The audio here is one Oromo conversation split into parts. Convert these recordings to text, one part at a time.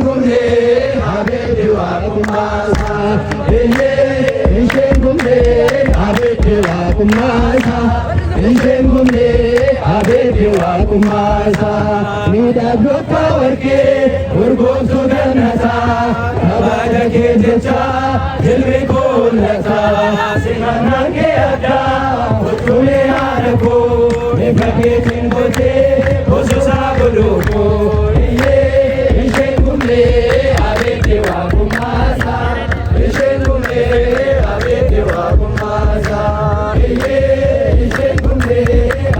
gumne abeti wa kumasa Ishen gumne abeti wa kumasa Ishen gumne abeti wa kumasa Nida gupta warke urgom suganasa Abada ke jecha dilme kolasa Simana ke ada utule arako Nibhake chingote oso sabuluko Ishen gumne abeti wa kumasa Ishen gumne abeti wa kumasa Ishen gumne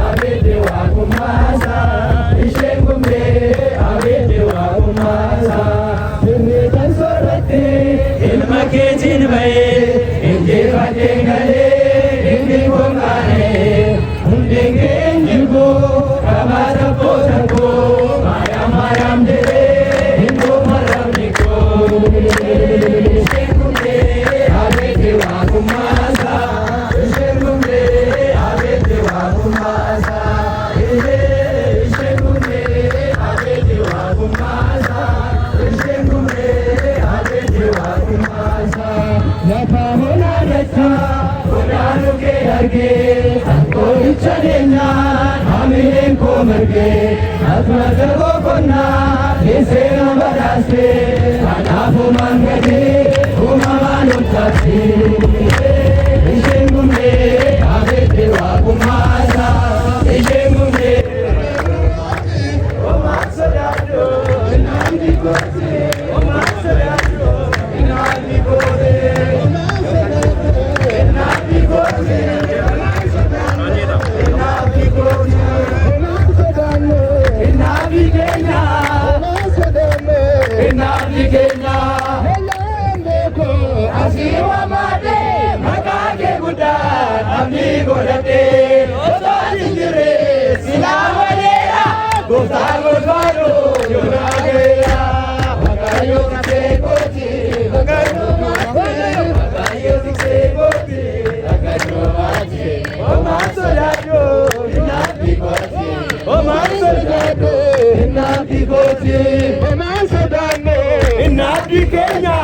abeti wa kumasa Ishen gumne abeti wa kumasa Dinne kan sorate ilma ke chinbaye inje fate gale inje gongane undenge injigo kamasa posako mayam mayam dere ingo maram niko Ishen gumne abeti wa kumasa Ishen gumne abeti wa kumasa Ishen gumne abeti wa kumasa Ishen gumne abeti wa kumasa Yafa hona dacha hona ke harge ko ichadena hamilen ko marge atma go konna ese nabadaste anafu mangade umamanu tati Ishen gumne abeti wa kumasa Ishen gumne o maksudado nandi kote o maksudado nandi kote nandi kote nandi kote nandi kenya nandi kenya asiwa made makake guda amigo date otajire silawalera gotago garo yuragera magayo sekoti magayo sekoti magayo aje o masolado inapigoti o masolado inapigoti o masolado inapigenya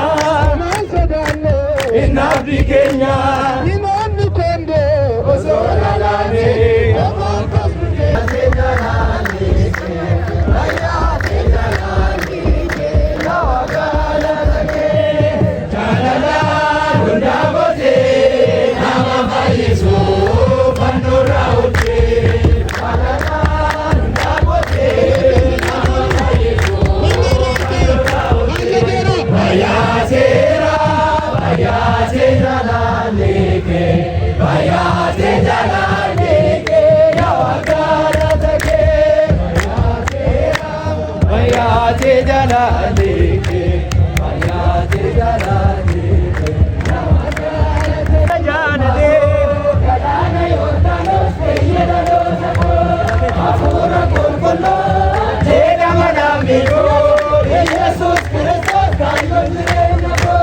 Inabdi Kenya, Inabdi Konde, Ozolalane, Ozolalane, Asejalane, Ayasejalane, Nawagalalane, Jalala, Gundabote, Namabayisu, Pandorauti, Jalala, Gundabote, Namabayisu, Pandorauti, Ayasera. Bayate jalaleke, bayate jalaleke, yawagara take. Bayate jalaleke, bayate jalaleke, yawagara take. Janade, kadana yordanos keyedanos ako, apura kolkolo, jeda madamigo, Jesus Christos kayonre nako.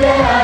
Let's